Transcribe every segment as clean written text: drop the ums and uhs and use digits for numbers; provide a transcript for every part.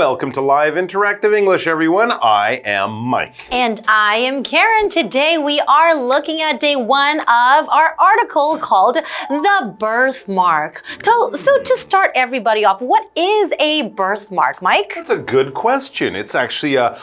Welcome to Live Interactive English, everyone. I am Mike. And I am Karen. Today we are looking at day one of our article called The Birthmark. So to start everybody off, what is a birthmark, Mike? That's a good question. It's actually a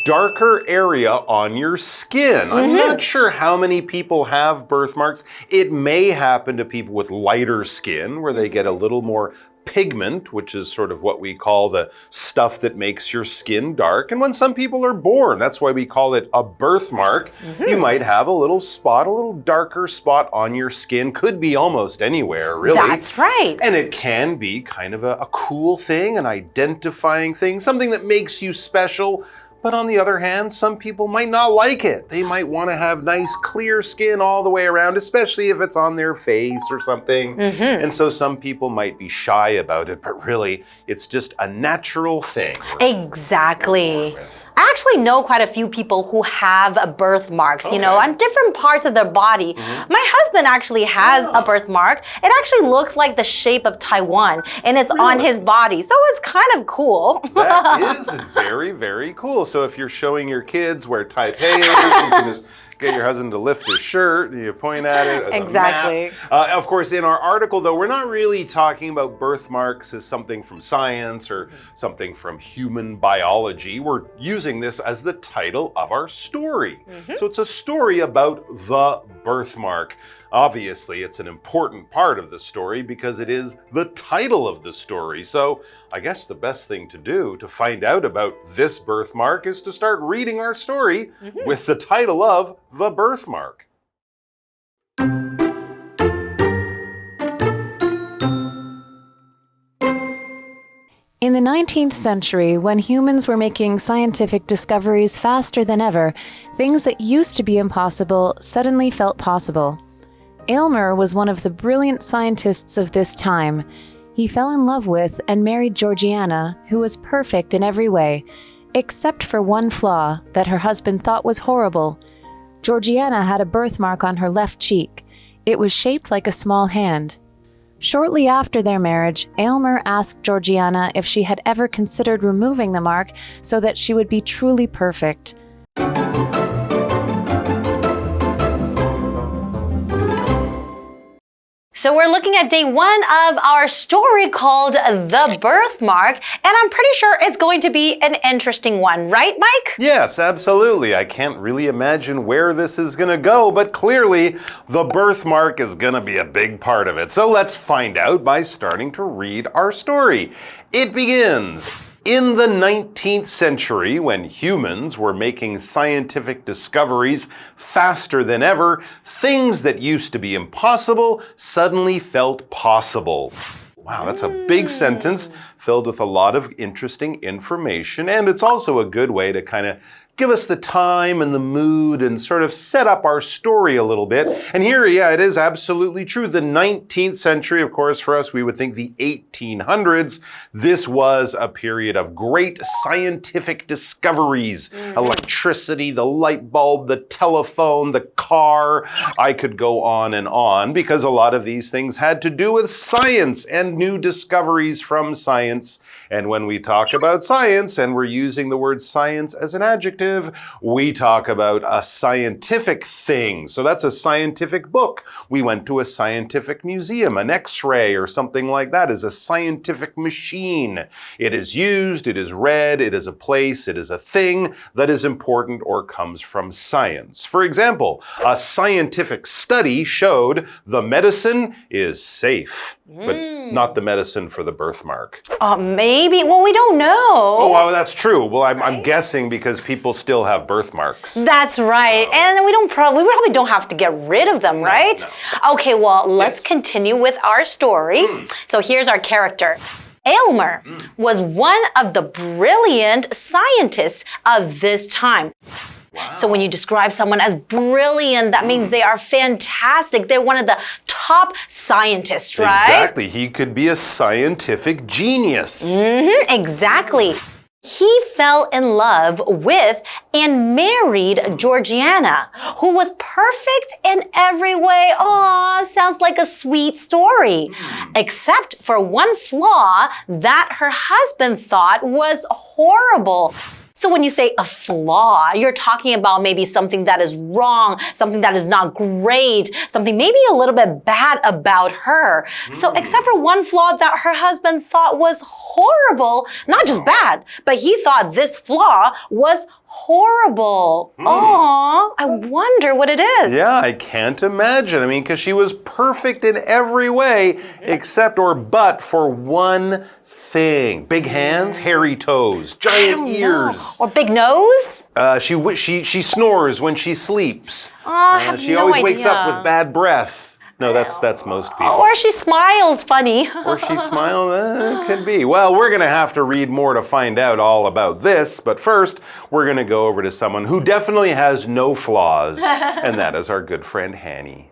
darker area on your skin. I'm not sure how many people have birthmarks. It may happen to people with lighter skin where they get a little more pigment, which is sort of what we call the stuff that makes your skin dark. And when some people are born, that's why we call it a birthmark. You might have a little spot, a little darker spot on your skin. Could be almost anywhere, really. That's right. And it can be kind of a cool thing, an identifying thing, something that makes you special. But on the other hand, some people might not like it. They might want to have nice, clear skin all the way around, especially if it's on their face or something. And so some people might be shy about it, but really, it's just a natural thing. Exactly. I actually know quite a few people who have birthmarks, you know, on different parts of their body. My husband actually has a birthmark. It actually looks like the shape of Taiwan, and it's on his body, so it's kind of cool. That is very, very cool. So if you're showing your kids where Taipei is, you can just get your husband to lift his shirt, and you point at it as a map. Of course, in our article, though, we're not really talking about birthmarks as something from science or something from human biology. We're using this as the title of our story. So it's a story about the birthmark. Obviously, it's an important part of the story because it is the title of the story. So I guess the best thing to do to find out about this birthmark is to start reading our story with the title of The Birthmark. In the 19th century, when humans were making scientific discoveries faster than ever, things that used to be impossible suddenly felt possible. Aylmer was one of the brilliant scientists of this time. He fell in love with and married Georgiana, who was perfect in every way, except for one flaw that her husband thought was horrible. Georgiana had a birthmark on her left cheek. It was shaped like a small hand. Shortly after their marriage, Aylmer asked Georgiana if she had ever considered removing the mark so that she would be truly perfect. So we're looking at day one of our story called The Birthmark, and I'm pretty sure it's going to be an interesting one, right, Mike? Yes, absolutely. I can't really imagine where this is going to go, but clearly the birthmark is going to be a big part of it. So let's find out by starting to read our story. It begins. In the 19th century, when humans were making scientific discoveries faster than ever, things that used to be impossible suddenly felt possible. Wow, that's a big sentence filled with a lot of interesting information, and it's also a good way to kind of give us the time and the mood and sort of set up our story a little bit. And here, yeah, it is absolutely true. The 19th century, of course, for us, we would think the 1800s. This was a period of great scientific discoveries. Electricity, the light bulb, the telephone, the car. I could go on because a lot of these things had to do with science and new discoveries from science. And when we talk about science, and we're using the word science as an adjective, we talk about a scientific thing. So that's a scientific book. We went to a scientific museum. An X-ray or something like that is a scientific machine. It is used, it is read, it is a place, it is a thing that is important or comes from science. For example, a scientific study showed the medicine is safe, but not the medicine for the birthmark. Maybe. Well, we don't know. Oh, well, that's true. Well, I'm guessing because people still have birthmarks. That's right. And we probably don't have to get rid of them, right? No. Okay, well, let's continue with our story. So here's our character. Aylmer was one of the brilliant scientists of this time. Wow. So when you describe someone as brilliant, that means they are fantastic. They're one of the top scientists, right? Exactly. He could be a scientific genius. Exactly. He fell in love with and married Georgiana, who was perfect in every way. Aw, sounds like a sweet story. Except for one flaw that her husband thought was horrible. So when you say a flaw, you're talking about maybe something that is wrong, something that is not great, something maybe a little bit bad about her. So except for one flaw that her husband thought was horrible, not just bad, but he thought this flaw was horrible. Aw, I wonder what it is. Yeah, I can't imagine. I mean, because she was perfect in every way except or but for one thing. Big hands, hairy toes, giant ears. Or big nose? She snores when she sleeps. She no always wakes up idea. with bad breath. No, that's most people. Or she smiles funny. Or she smiles, could be. Well, we're going to have to read more to find out all about this, but first, we're going to go over to someone who definitely has no flaws, and that is our good friend Hanny.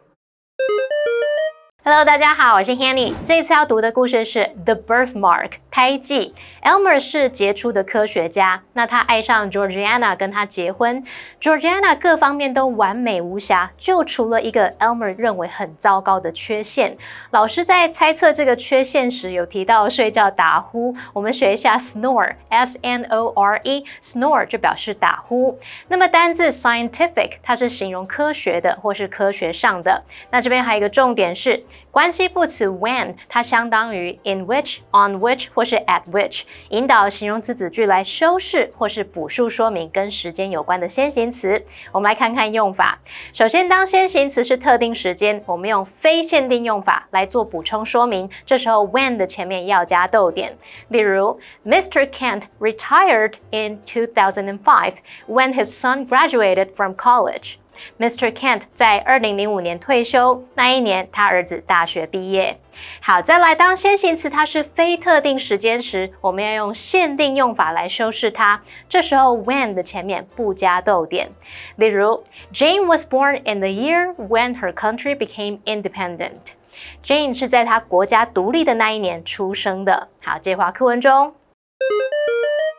Hello， 大家好，我是 Hanny。这一次要读的故事是 The Birthmark 胎记。Elmer 是杰出的科学家，那他爱上 Georgiana， 跟他结婚。Georgiana 各方面都完美无瑕，就除了一个 Elmer 认为很糟糕的缺陷。老师在猜测这个缺陷时有提到睡觉打呼，我们学一下 snore S-N-O-R-E snore 就表示打呼。那么单字 scientific 它是形容科学的或是科学上的。那这边还有一个重点是。关系副词 when 它相当于 in which, on which 或是 at which， 引导形容词子句来修饰或是补述说明跟时间有关的先行词。我们来看看用法。首先，当先行词是特定时间，我们用非限定用法来做补充说明。这时候 when 的前面要加逗点。例如 Mr. Kent retired in 2005 when his son graduated from college。Mr. Kent 在2005年退休，那一年他儿子大学毕业。好，再来，当先行词它是非特定时间时，我们要用限定用法来修饰它。这时候 when 的前面不加逗点。例如 Jane was born in the year when her country became independent。Jane 是在她国家独立的那一年出生的。好，接话课文中。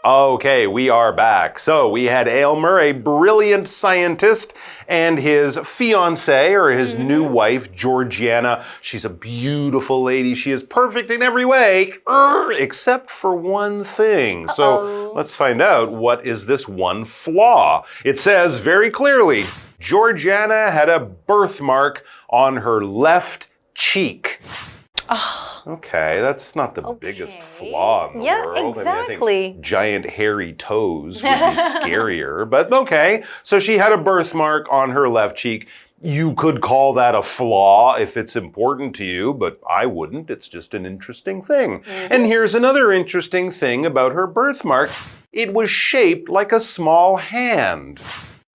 Okay, we are back. So we had Aylmer, a brilliant scientist, and his fiancée, or his new wife, Georgiana. She's a beautiful lady. She is perfect in every way, except for one thing. So let's find out, what is this one flaw? It says very clearly, Georgiana had a birthmark on her left cheek. Okay, that's not the biggest flaw in the world. Exactly. I mean, I think giant hairy toes would be scarier. But okay, so she had a birthmark on her left cheek. You could call that a flaw if it's important to you, but I wouldn't. It's just an interesting thing. And here's another interesting thing about her birthmark. It was shaped like a small hand.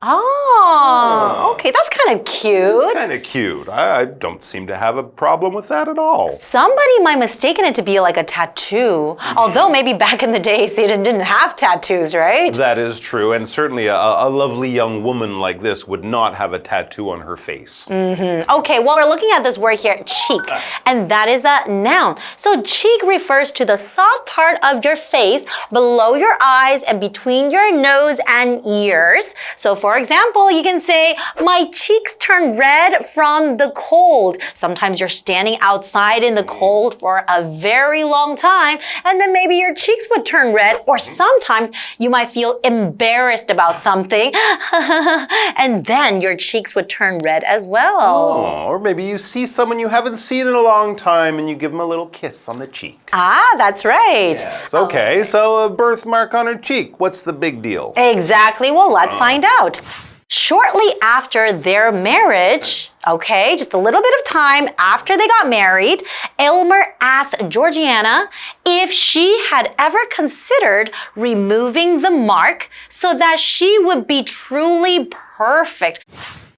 Oh, okay, that's kind of cute. It's kind of cute. I don't seem to have a problem with that at all. Somebody might mistaken it to be like a tattoo, although maybe back in the days they didn't have tattoos, right? That is true, and certainly a lovely young woman like this would not have a tattoo on her face. Okay, well, we're looking at this word here, cheek, and that is a noun. So cheek refers to the soft part of your face below your eyes and between your nose and ears. So for example, you can say, my cheeks turn red from the cold. Sometimes you're standing outside in the cold for a very long time, and then maybe your cheeks would turn red, or sometimes you might feel embarrassed about something, and then your cheeks would turn red as well. Oh, or maybe you see someone you haven't seen in a long time and you give them a little kiss on the cheek. Ah, that's right. Yes, okay, so a birthmark on her cheek. What's the big deal? Exactly. Well, let's find out. Shortly after their marriage, okay, just a little bit of time after they got married, Aylmer asked Georgiana if she had ever considered removing the mark so that she would be truly perfect.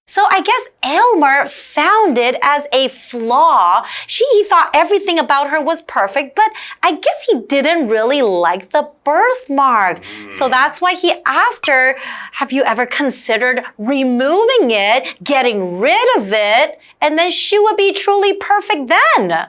So I guess Aylmer found it as a flaw. He thought everything about her was perfect, but I guess he didn't really like the birthmark. So that's why he asked her, have you ever considered removing it, getting rid of it, and then she would be truly perfect then?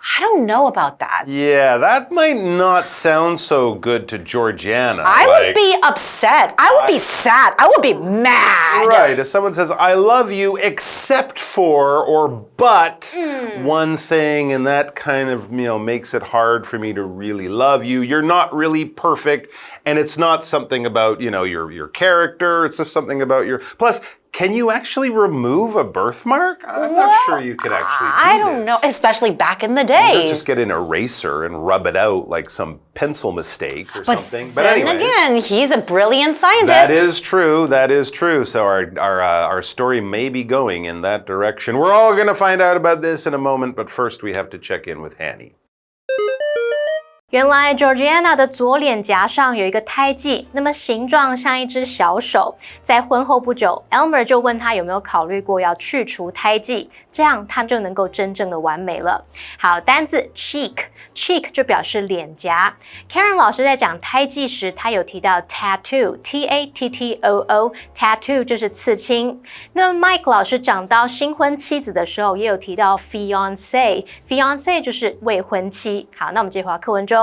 I don't know about that. Yeah, that might not sound so good to Georgiana. I would be upset. I would be sad. I would be mad. Right, if someone says, I love you except for or but one thing, and that kind of, makes it hard for me to really love you. You're not really perfect, and it's not something about, your character. It's just something about your... Plus, can you actually remove a birthmark? I'm not sure you could actually do I don't know, especially back in the day. You could just get an eraser and rub it out like some pencil mistake or something. But then anyways, again, he's a brilliant scientist. That is true. That is true. So our story may be going in that direction. We're all going to find out about this in a moment, but first we have to check in with Hanny. 原来 Georgiana 的左脸颊上有一个胎记，那么形状像一只小手。在婚后不久 ，Elmer 就问他有没有考虑过要去除胎记，这样他就能够真正的完美了。好，单字 cheek 就表示脸颊。Karen 老师在讲胎记时，他有提到 tattoo，tattoo 就是刺青。那么 Mike 老师讲到新婚妻子的时候，也有提到 fiance 就是未婚妻。好，那我们接回到课文中。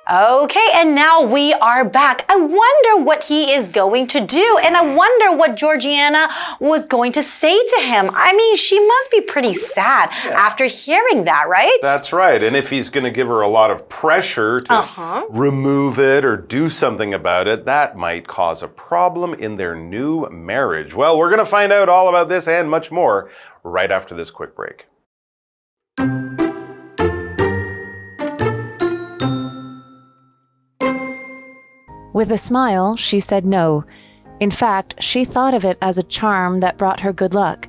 Okay, and now we are back. I wonder what he is going to do, and I wonder what Georgiana was going to say to him. I mean, she must be pretty sad after hearing that, right? That's right. And if he's going to give her a lot of pressure to remove it or do something about it, that might cause a problem in their new marriage. Well, we're going to find out all about this and much more right after this quick break. With a smile, she said no. In fact, she thought of it as a charm that brought her good luck.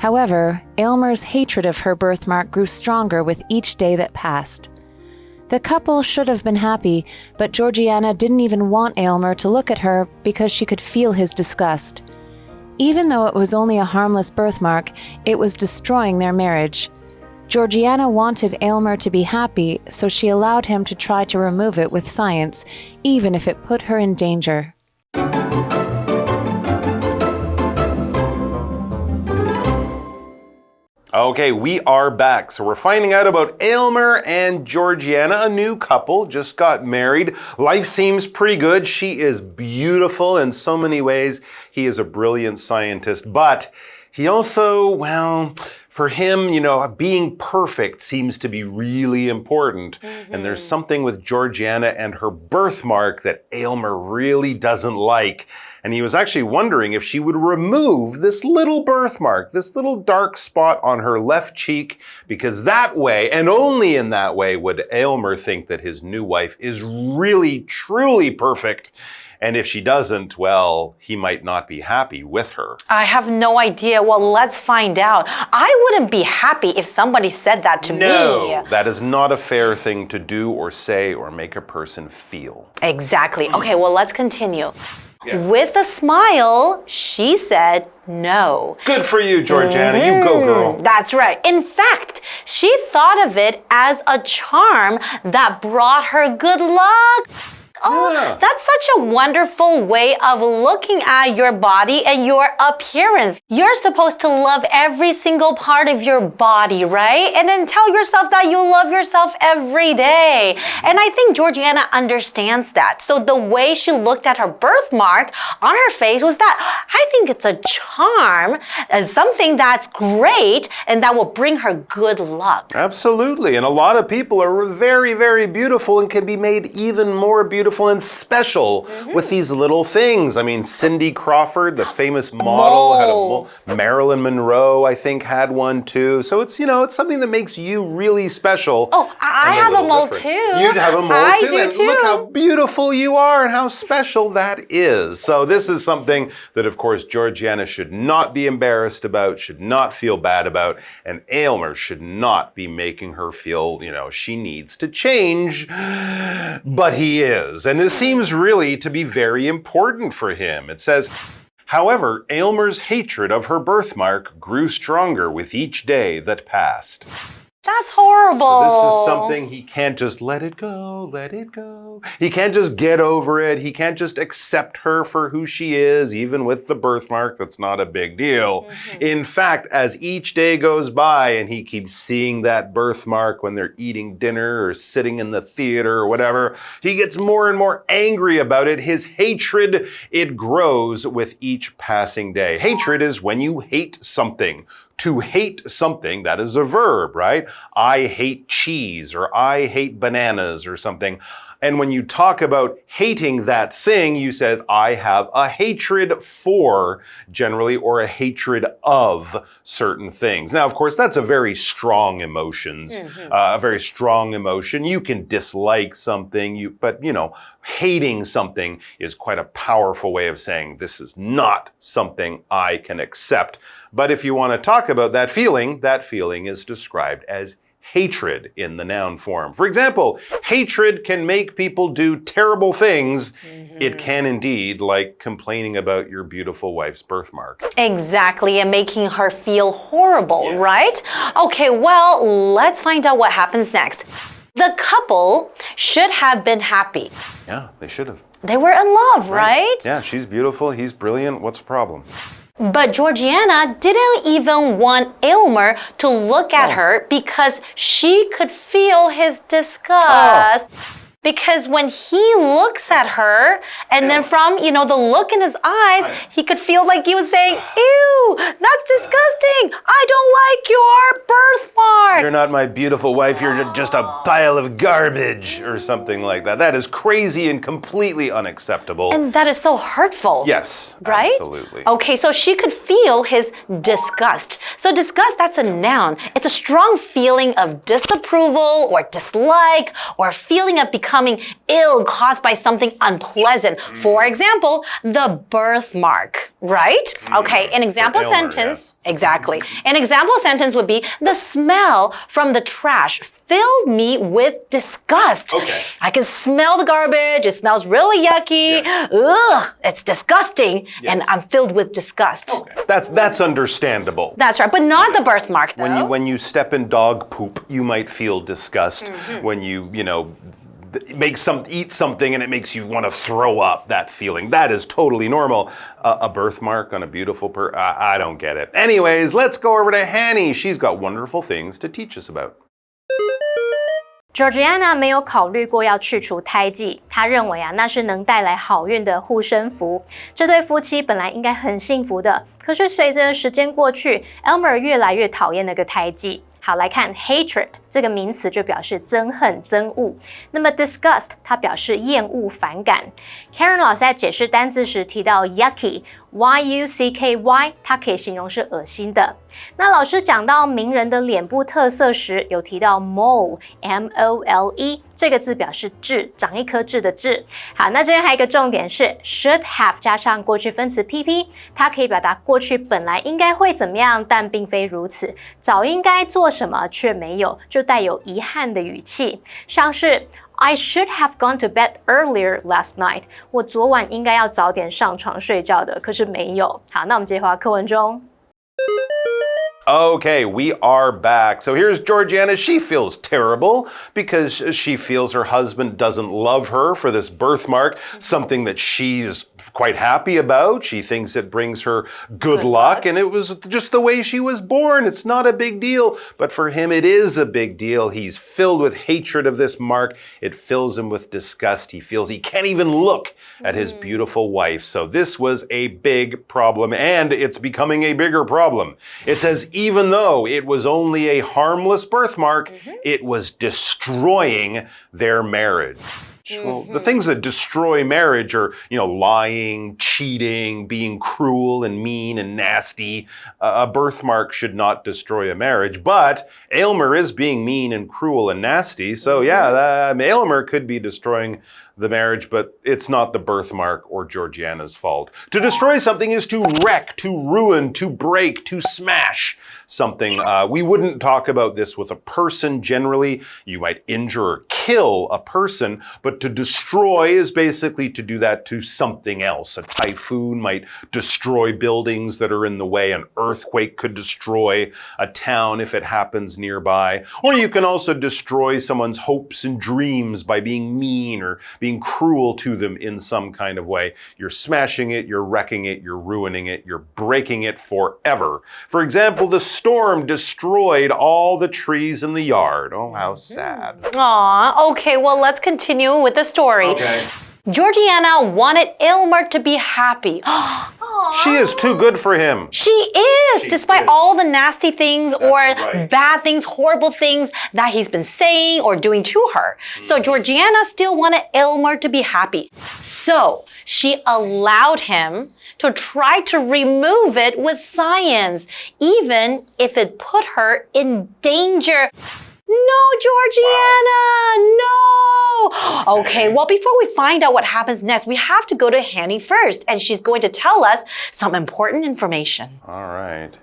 However, Aylmer's hatred of her birthmark grew stronger with each day that passed. The couple should have been happy, but Georgiana didn't even want Aylmer to look at her because she could feel his disgust. Even though it was only a harmless birthmark, it was destroying their marriage. Georgiana wanted Aylmer to be happy, so she allowed him to try to remove it with science, even if it put her in danger. Okay, we are back. So we're finding out about Aylmer and Georgiana, a new couple, just got married. Life seems pretty good. She is beautiful in so many ways. He is a brilliant scientist, but he also, for him, being perfect seems to be really important. And there's something with Georgiana and her birthmark that Aylmer really doesn't like. And he was actually wondering if she would remove this little birthmark, this little dark spot on her left cheek, because that way, and only in that way, would Aylmer think that his new wife is really, truly perfect. And if she doesn't, well, he might not be happy with her. I have no idea. Well, let's find out. I wouldn't be happy if somebody said that to me. No, that is not a fair thing to do or say or make a person feel. Exactly. Okay, well, let's continue. Yes. With a smile, she said no. Good for you, Georgiana. You go, girl. That's right. In fact, she thought of it as a charm that brought her good luck. Oh, that's such a wonderful way of looking at your body and your appearance. You're supposed to love every single part of your body, right? And then tell yourself that you love yourself every day. And I think Georgiana understands that. So the way she looked at her birthmark on her face was that I think it's a charm, something that's great and that will bring her good luck. Absolutely. And a lot of people are very, very beautiful and can be made even more beautiful and special with these little things. I mean, Cindy Crawford, the famous model, had a Marilyn Monroe, I think, had one too. So it's, it's something that makes you really special. Oh, I have a mole too. You'd have a mole I too. do And too. look how beautiful you are and how special that is. So this is something that, of course, Georgiana should not be embarrassed about, should not feel bad about, and Aylmer should not be making her feel, she needs to change, but he is. And this seems really to be very important for him. It says, however, Aylmer's hatred of her birthmark grew stronger with each day that passed. That's horrible. So this is something he can't just let it go, let it go. He can't just get over it. He can't just accept her for who she is, even with the birthmark. That's not a big deal. In fact, as each day goes by and he keeps seeing that birthmark when they're eating dinner or sitting in the theater or whatever, he gets more and more angry about it. His hatred, it grows with each passing day. Hatred is when you hate something. To hate something, that is a verb, right? I hate cheese, or I hate bananas, or something. And when you talk about hating that thing, you said, I have a hatred for, generally, or a hatred of certain things. Now, of course, that's a very strong emotion. A very strong emotion. You can dislike something, but hating something is quite a powerful way of saying this is not something I can accept. But if you want to talk about that feeling is described as hatred in the noun form. For example, hatred can make people do terrible things. It can indeed, like complaining about your beautiful wife's birthmark. Exactly, and making her feel horrible, right? Okay, well, let's find out what happens next. The couple should have been happy. Yeah, they should have. They were in love, right? Yeah, she's beautiful, he's brilliant. What's the problem? But Georgiana didn't even want Aylmer to look at her because she could feel his disgust. Because when he looks at her, and then from, the look in his eyes, he could feel like he was saying, ew, that's disgusting. I don't like your birthmark. You're not my beautiful wife. You're just a pile of garbage or something like that. That is crazy and completely unacceptable. And that is so hurtful. Yes, right? Absolutely. Okay, so she could feel his disgust. So disgust, that's a noun. It's a strong feeling of disapproval or dislike or a feeling of becoming ill caused by something unpleasant. For example, the birthmark, right? Okay, an example sentence. Exactly. An example sentence would be, the smell from the trash filled me with disgust. Okay. I can smell the garbage. It smells really yucky. Yes. Ugh, it's disgusting. Yes. And I'm filled with disgust. Okay. That's understandable. That's right, but not the birthmark, though. When you step in dog poop, you might feel disgust. When you eat something and it makes you want to throw up, that feeling. That is totally normal. A birthmark on a beautiful I don't get it. Anyways, let's go over to Hanny. She's got wonderful things to teach us about. Georgiana 没有考虑过要去除胎记，她认为那是能带来好运的护身符。这对夫妻本来应该很幸福的，可是随着时间过去 ，Elmer 越来越讨厌那个胎记。好，来看 hatred 这个名词就表示憎恨、憎恶。那么 disgust 它表示厌恶、反感。Karen 老师在解释单字时提到 yucky，y-u-c-k-y， 它可以形容是恶心的。那老师讲到名人的脸部特色时，有提到 mole，m-o-l-e 这个字表示痣，长一颗痣的痣。好，那这边还有一个重点是 should have 加上过去分词 pp， 它可以表达过去本来应该会怎么样，但并非如此。早应该做什么却没有，就带有遗憾的语气，像是I should have gone to bed earlier last night. 我昨晚应该要早点上床睡觉的，可是没有。好，那我们接回到课文中。Okay, we are back. So here's Georgiana. She feels terrible because she feels her husband doesn't love her for this birthmark, something that she's quite happy about. She thinks it brings her good luck, and it was just the way she was born. It's not a big deal, but for him it is a big deal. He's filled with hatred of this mark. It fills him with disgust. He feels he can't even look at his beautiful wife. So this was a big problem, and it's becoming a bigger problem. It says, even though it was only a harmless birthmark, it was destroying their marriage. Well, the things that destroy marriage are, lying, cheating, being cruel and mean and nasty. A birthmark should not destroy a marriage, but Aylmer is being mean and cruel and nasty. So yeah, Aylmer could be destroying the marriage, but it's not the birthmark or Georgiana's fault. To destroy something is to wreck, to ruin, to break, to smash something. We wouldn't talk about this with a person generally. You might injure or kill a person, but But to destroy is basically to do that to something else. A typhoon might destroy buildings that are in the way. An earthquake could destroy a town if it happens nearby. Or you can also destroy someone's hopes and dreams by being mean or being cruel to them in some kind of way. You're smashing it, you're wrecking it, you're ruining it, you're breaking it forever. For example, the storm destroyed all the trees in the yard. Oh, how sad. Aw, okay, well, let's continue with the story. Okay. Georgiana wanted Aylmer to be happy. She is too good for him. She is, She despite is. all the nasty things or right. bad things, horrible things that he's been saying or doing to her. So Georgiana still wanted Aylmer to be happy. So she allowed him to try to remove it with science, even if it put her in danger. No, Georgiana, no. Okay, well, before we find out what happens next, we have to go to Hanny first, and she's going to tell us some important information. All right.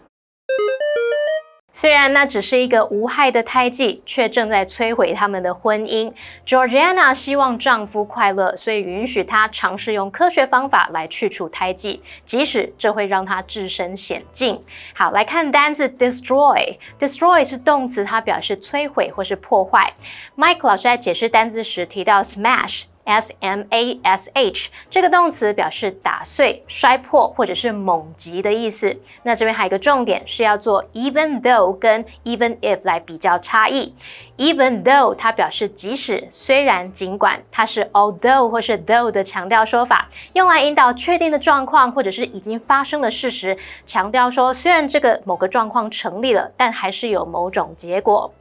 虽然那只是一个无害的胎记，却正在摧毁他们的婚姻。Georgiana 希望丈夫快乐，所以允许他尝试用科学方法来去除胎记，即使这会让他置身险境。好，来看单字 destroy。destroy 是动词，它表示摧毁或是破坏。Mike 老师在解释单字时提到 smash。S-M-A-S-H 这个动词表示打碎、摔破或者是猛击的意思。那这边还有一个重点是要做 even though 跟 even if 来比较差异。Even though 它表示即使、虽然、尽管，它是 although 或是 though 的强调说法，用来引导确定的状况或者是已经发生的事实，强调说虽然这个某个状况成立了，但还是有某种结果。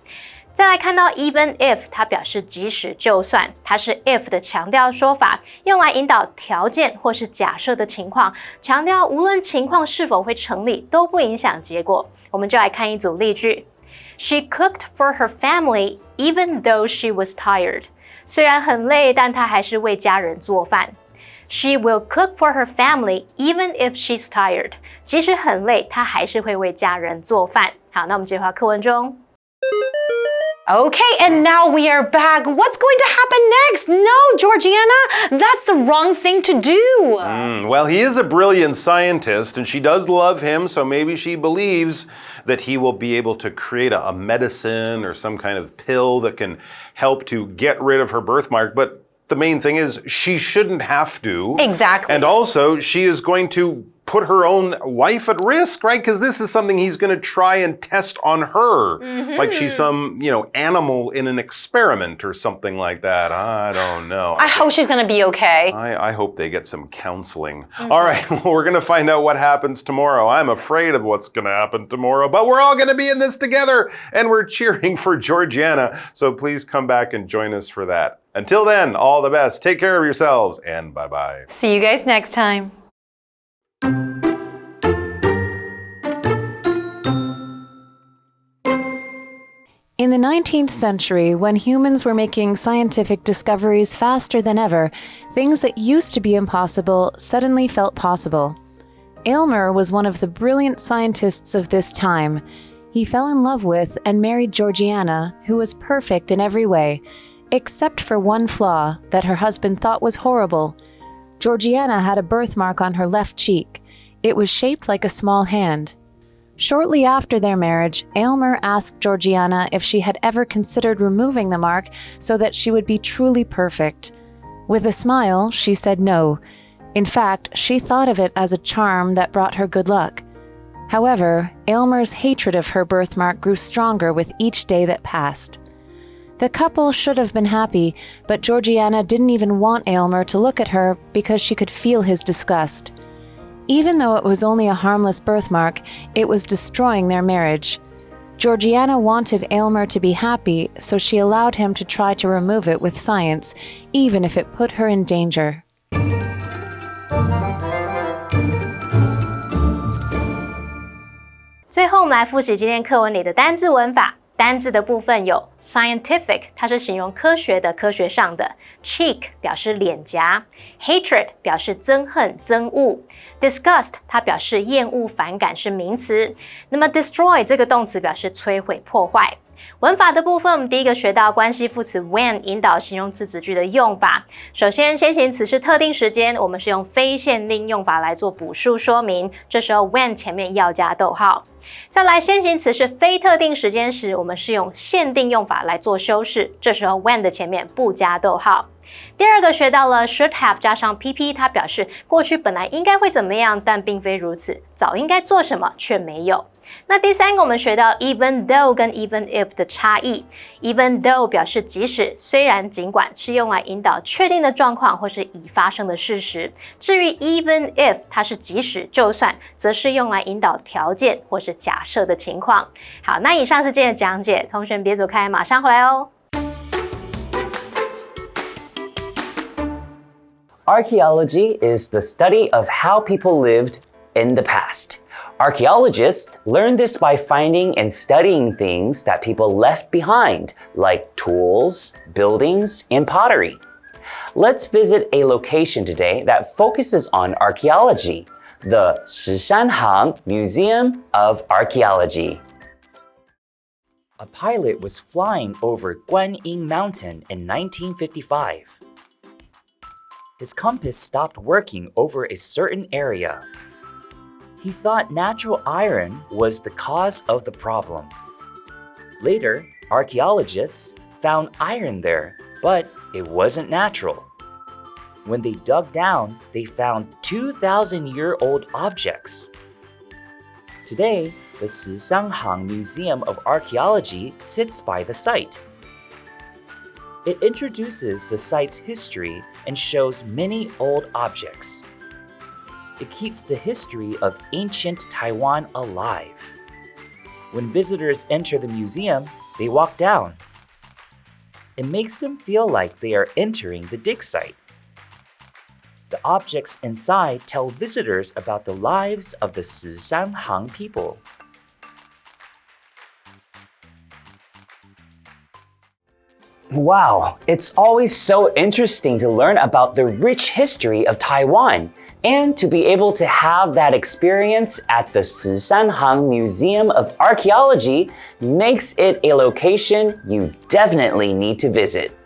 再来看到 even if 它表示即使就算，它是 if 的强调说法，用来引导条件或是假设的情况，强调无论情况是否会成立都不影响结果。我们就来看一组例句。She cooked for her family even though she was tired. 虽然很累，但她还是为家人做饭。She will cook for her family even if she's tired. 即使很累，她还是会为家人做饭。好，那我们接回到课文中。Okay, and now we are back. What's going to happen next? No, Georgiana, that's the wrong thing to do. Well, he is a brilliant scientist, and she does love him, so maybe she believes that he will be able to create a medicine or some kind of pill that can help to get rid of her birthmark. But the main thing is she shouldn't have to. Exactly. And also, she is going to put her own life at risk, right? Because this is something he's going to try and test on her. Like she's some, animal in an experiment or something like that. I don't know. I hope she's going to be okay. I hope they get some counseling. All right, well, we're going to find out what happens tomorrow. I'm afraid of what's going to happen tomorrow, but we're all going to be in this together, and we're cheering for Georgiana. So please come back and join us for that. Until then, all the best. Take care of yourselves, and bye-bye. See you guys next time. In the 19th century, when humans were making scientific discoveries faster than ever, things that used to be impossible suddenly felt possible. Aylmer was one of the brilliant scientists of this time. He fell in love with and married Georgiana, who was perfect in every way, except for one flaw that her husband thought was horrible. Georgiana had a birthmark on her left cheek. It was shaped like a small hand. Shortly after their marriage, Aylmer asked Georgiana if she had ever considered removing the mark so that she would be truly perfect. With a smile, she said no. In fact, she thought of it as a charm that brought her good luck. However, Aylmer's hatred of her birthmark grew stronger with each day that passed. The couple should have been happy, but Georgiana didn't even want Aylmer to look at her because she could feel his disgust. Even though it was only a harmless birthmark, it was destroying their marriage. Georgiana wanted Aylmer to be happy, so she allowed him to try to remove it with science, even if it put her in danger. 最后，我们来复习今天课文里的单字文法。单字的部分有 scientific， 它是形容科学的、科学上的 cheek 表示脸颊 hatred 表示憎恨、憎恶 disgust 它表示厌恶、反感是名词。那么 destroy 这个动词表示摧毁、破坏。文法的部分，我们第一个学到关系副词 when 引导形容词子句的用法。首先，先行词是特定时间，我们是用非限定用法来做补述说明，这时候 when 前面要加逗号。再来，先行词是非特定时间时，我们是用限定用法来做修饰，这时候 when 的前面不加逗号。第二个学到了 should have 加上 PP， 它表示过去本来应该会怎么样，但并非如此，早应该做什么却没有。那第三个我们学到 even though 跟 even if 的差异 even though 表示即使、虽然、尽管，是用来引导确定的状况或是已发生的事实。至于 even if 它是即使、就算，则是用来引导条件或是假设的情况。好，那以上是今天的讲解，同学们别走开，马上回来哦。Archaeology is the study of how people lived in the past. Archaeologists learn this by finding and studying things that people left behind, like tools, buildings, and pottery. Let's visit a location today that focuses on archaeology, the Shishanhang Museum of Archaeology. A pilot was flying over Guanyin Mountain in 1955. His compass stopped working over a certain area. He thought natural iron was the cause of the problem. Later, archaeologists found iron there, but it wasn't natural. When they dug down, they found 2,000-year-old objects. Today, the Shishanhang Museum of Archaeology sits by the site. It introduces the site's history and shows many old objects. It keeps the history of ancient Taiwan alive. When visitors enter the museum, they walk down. It makes them feel like they are entering the dig site. The objects inside tell visitors about the lives of the Shishanhang people. Wow, it's always so interesting to learn about the rich history of Taiwan and to be able to have that experience at the Shishanhang Museum of Archaeology makes it a location you definitely need to visit.